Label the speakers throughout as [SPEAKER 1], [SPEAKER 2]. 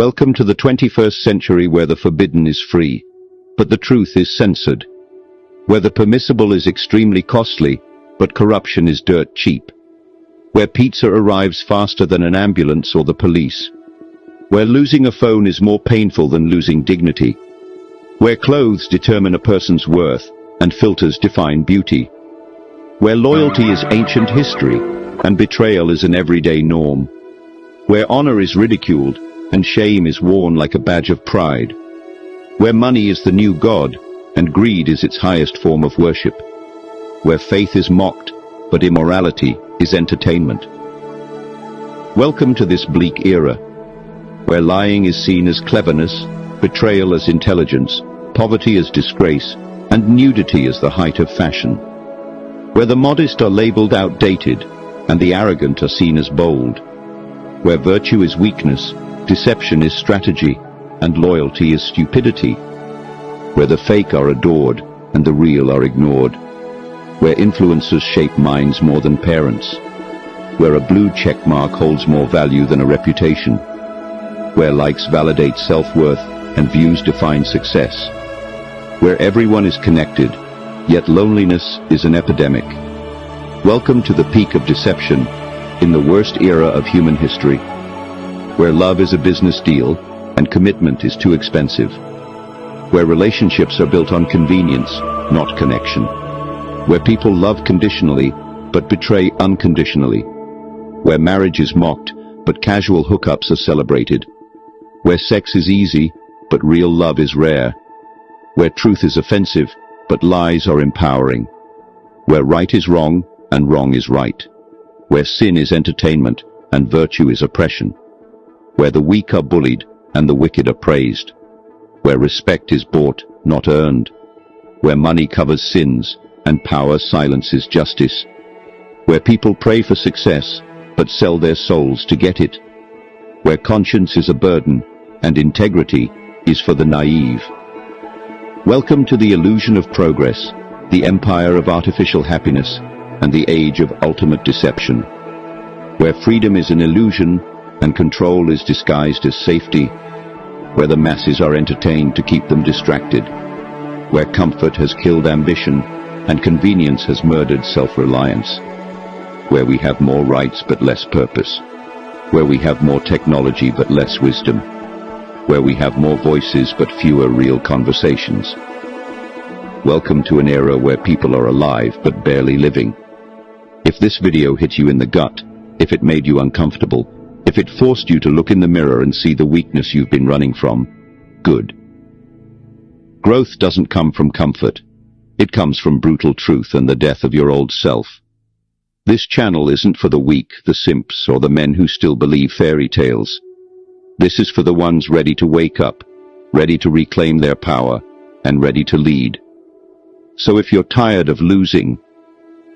[SPEAKER 1] Welcome to the 21st century where the forbidden is free, but the truth is censored. Where the permissible is extremely costly, but corruption is dirt cheap. Where pizza arrives faster than an ambulance or the police. Where losing a phone is more painful than losing dignity. Where clothes determine a person's worth and filters define beauty. Where loyalty is ancient history and betrayal is an everyday norm. Where honor is ridiculed and shame is worn like a badge of pride. Where money is the new god and greed is its highest form of worship. Where faith is mocked, but immorality is entertainment. Welcome to this bleak era, where lying is seen as cleverness, betrayal as intelligence, poverty as disgrace, and nudity as the height of fashion. Where the modest are labeled outdated, and the arrogant are seen as bold. Where virtue is weakness, deception is strategy, and loyalty is stupidity. Where the fake are adored, and the real are ignored. Where influencers shape minds more than parents. Where a blue check mark holds more value than a reputation. Where likes validate self-worth and views define success. Where everyone is connected, yet loneliness is an epidemic. Welcome to the peak of deception in the worst era of human history. Where love is a business deal and commitment is too expensive. Where relationships are built on convenience, not connection. Where people love conditionally, but betray unconditionally. Where marriage is mocked, but casual hookups are celebrated. Where sex is easy, but real love is rare. Where truth is offensive, but lies are empowering. Where right is wrong, and wrong is right. Where sin is entertainment, and virtue is oppression. Where the weak are bullied, and the wicked are praised. Where respect is bought, not earned. Where money covers sins, and power silences justice. Where people pray for success, but sell their souls to get it. Where conscience is a burden, and integrity is for the naive. Welcome to the illusion of progress, the empire of artificial happiness, and the age of ultimate deception. Where freedom is an illusion, and control is disguised as safety. Where the masses are entertained to keep them distracted. Where comfort has killed ambition, and convenience has murdered self-reliance. Where we have more rights but less purpose. Where we have more technology but less wisdom. Where we have more voices but fewer real conversations. Welcome to an era where people are alive but barely living. If this video hit you in the gut, if it made you uncomfortable, if it forced you to look in the mirror and see the weakness you've been running from, good. Growth doesn't come from comfort. It comes from brutal truth and the death of your old self. This channel isn't for the weak, the simps, or the men who still believe fairy tales. This is for the ones ready to wake up, ready to reclaim their power, and ready to lead. So if you're tired of losing,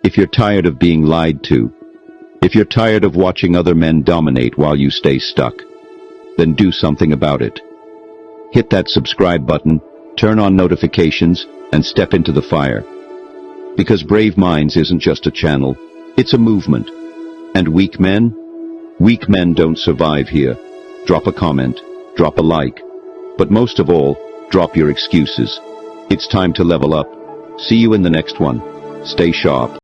[SPEAKER 1] if you're tired of being lied to, if you're tired of watching other men dominate while you stay stuck, then do something about it. Hit that subscribe button, turn on notifications, and step into the fire. Because Brave Minds isn't just a channel, it's a movement. And weak men don't survive here. Drop a comment, drop a like, but most of all, drop your excuses. It's time to level up. See you in the next one. Stay sharp.